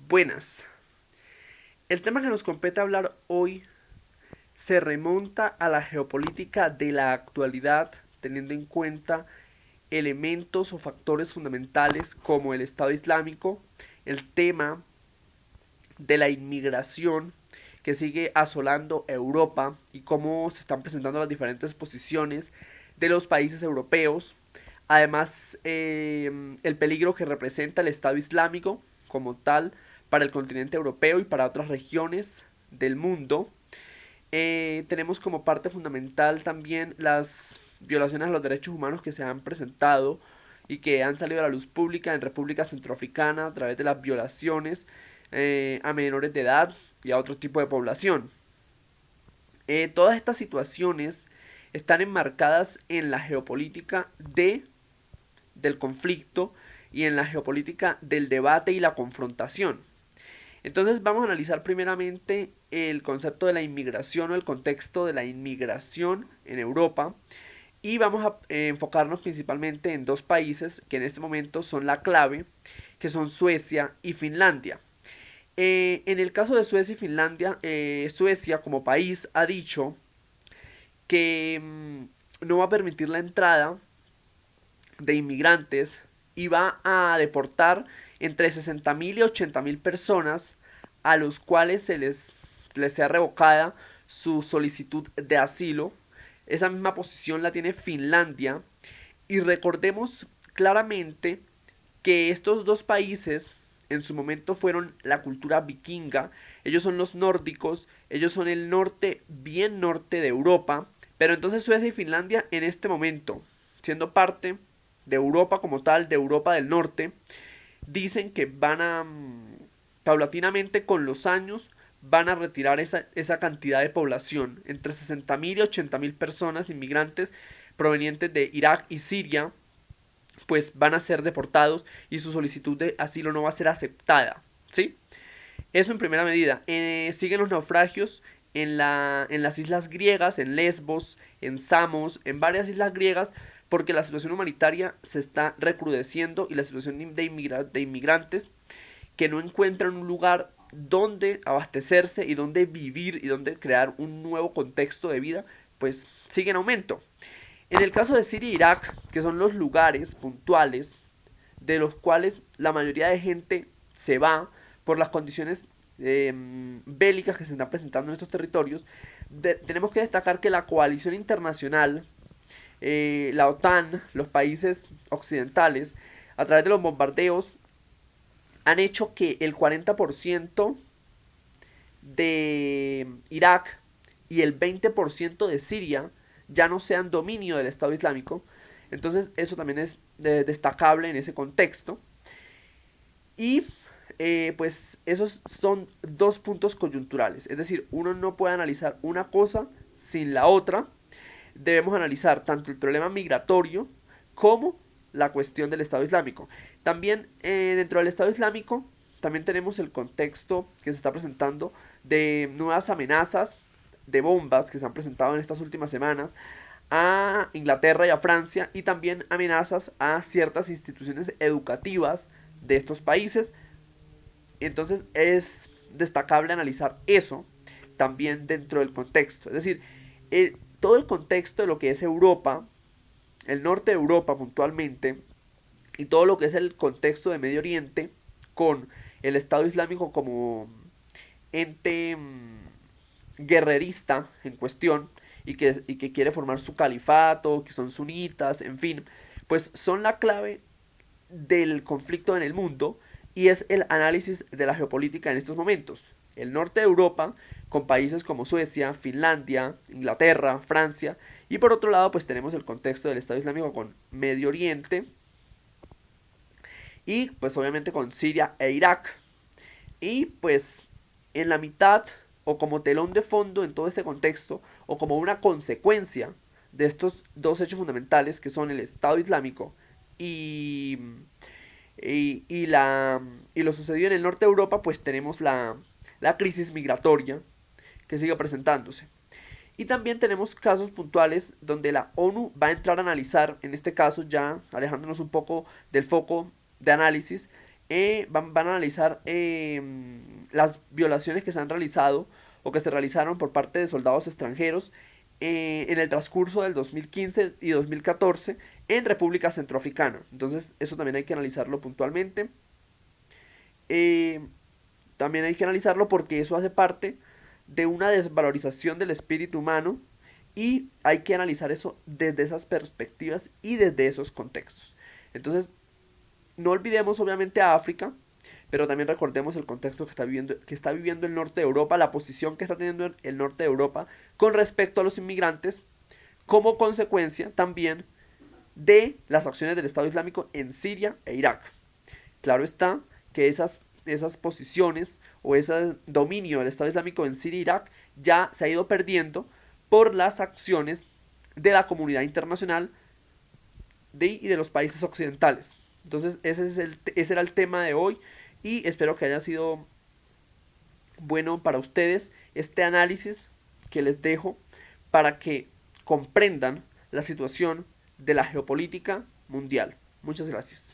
Buenas. El tema que nos compete hablar hoy se remonta a la geopolítica de la actualidad, teniendo en cuenta elementos o factores fundamentales como el Estado Islámico, el tema de la inmigración que sigue asolando Europa y cómo se están presentando las diferentes posiciones de los países europeos. Además, el peligro que representa el Estado Islámico como tal para el continente europeo y para otras regiones del mundo. Tenemos como parte fundamental también las violaciones a los derechos humanos que se han presentado y que han salido a la luz pública en República Centroafricana a través de las violaciones a menores de edad y a otro tipo de población. Todas estas situaciones están enmarcadas en la geopolítica del conflicto y en la geopolítica del debate y la confrontación. Entonces vamos a analizar primeramente el concepto de la inmigración o el contexto de la inmigración en Europa y vamos a enfocarnos principalmente en dos países que en este momento son la clave, que son Suecia y Finlandia. En el caso de Suecia y Finlandia, Suecia como país ha dicho que no va a permitir la entrada de inmigrantes y va a deportar entre 60.000 y 80.000 personas a los cuales les sea revocada su solicitud de asilo. Esa misma posición la tiene Finlandia y recordemos claramente que estos dos países en su momento fueron la cultura vikinga. Ellos son los nórdicos, ellos son el norte, bien norte de Europa. Pero entonces Suecia y Finlandia en este momento, siendo parte de Europa como tal, de Europa del Norte, dicen que van a, paulatinamente con los años, van a retirar esa cantidad de población, entre 60.000 y 80.000 personas inmigrantes provenientes de Irak y Siria, pues van a ser deportados y su solicitud de asilo no va a ser aceptada, ¿sí? Eso en primera medida. Siguen los naufragios en las islas griegas, en Lesbos, en Samos, en varias islas griegas, porque la situación humanitaria se está recrudeciendo y la situación de inmigrantes que no encuentran un lugar donde abastecerse y donde vivir y donde crear un nuevo contexto de vida, pues sigue en aumento. En el caso de Siria e Irak, que son los lugares puntuales de los cuales la mayoría de gente se va por las condiciones bélicas que se están presentando en estos territorios, tenemos que destacar que la coalición internacional, la OTAN, los países occidentales, a través de los bombardeos, han hecho que el 40% de Irak y el 20% de Siria ya no sean dominio del Estado Islámico. Entonces eso también es destacable en ese contexto. Y pues esos son dos puntos coyunturales. Es decir, uno no puede analizar una cosa sin la otra. Debemos analizar tanto el problema migratorio como la cuestión del Estado Islámico. También dentro del Estado Islámico también tenemos el contexto que se está presentando de nuevas amenazas de bombas que se han presentado en estas últimas semanas a Inglaterra y a Francia y también amenazas a ciertas instituciones educativas de estos países. Entonces es destacable analizar eso también dentro del contexto. Es decir, todo el contexto de lo que es Europa, el norte de Europa puntualmente, y todo lo que es el contexto de Medio Oriente, con el Estado Islámico como ente guerrerista en cuestión y que quiere formar su califato, que son sunitas, en fin, pues son la clave del conflicto en el mundo y es el análisis de la geopolítica en estos momentos. El norte de Europa, con países como Suecia, Finlandia, Inglaterra, Francia, y por otro lado, pues tenemos el contexto del Estado Islámico con Medio Oriente y pues obviamente con Siria e Irak. Y pues en la mitad o como telón de fondo en todo este contexto o como una consecuencia de estos dos hechos fundamentales que son el Estado Islámico y, y lo sucedido en el norte de Europa, pues tenemos la crisis migratoria que sigue presentándose. Y también tenemos casos puntuales donde la ONU va a entrar a analizar, en este caso ya alejándonos un poco del foco de análisis, van a analizar las violaciones que se han realizado o que se realizaron por parte de soldados extranjeros en el transcurso del 2015 y 2014 en República Centroafricana. Entonces eso también hay que analizarlo puntualmente. Eh, También hay que analizarlo porque eso hace parte de una desvalorización del espíritu humano y hay que analizar eso desde esas perspectivas y desde esos contextos. Entonces, no olvidemos obviamente a África, pero también recordemos el contexto que está viviendo el norte de Europa, la posición que está teniendo el norte de Europa con respecto a los inmigrantes, como consecuencia también de las acciones del Estado Islámico en Siria e Irak. Claro está que esas posiciones o ese dominio del Estado Islámico en Siria e Irak ya se ha ido perdiendo por las acciones de la comunidad internacional y de los países occidentales. Entonces ese era el tema de hoy y espero que haya sido bueno para ustedes este análisis que les dejo para que comprendan la situación de la geopolítica mundial. Muchas gracias.